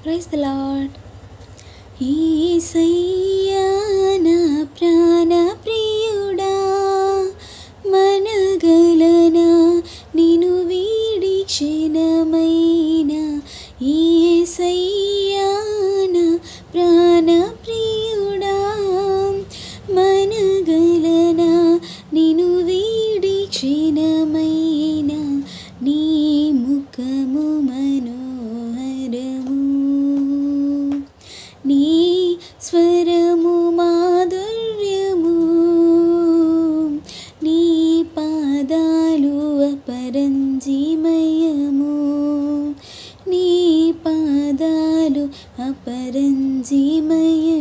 Praise the lord. యేసయ్యా నా ప్రాణ ప్రియుడా, మనగలనా నిన్ను వీడి క్షణమైన. యేసయ్యా నా ప్రాణ ప్రియుడా, మనగలనా నిన్ను వీడి క్షణమైన. నీ ముఖము మనోహరము, నీ స్వరము మాధుర్యము, నీ పాదాలు అపరంజిమయము, నీ పాదాలు అపరంజిమయము.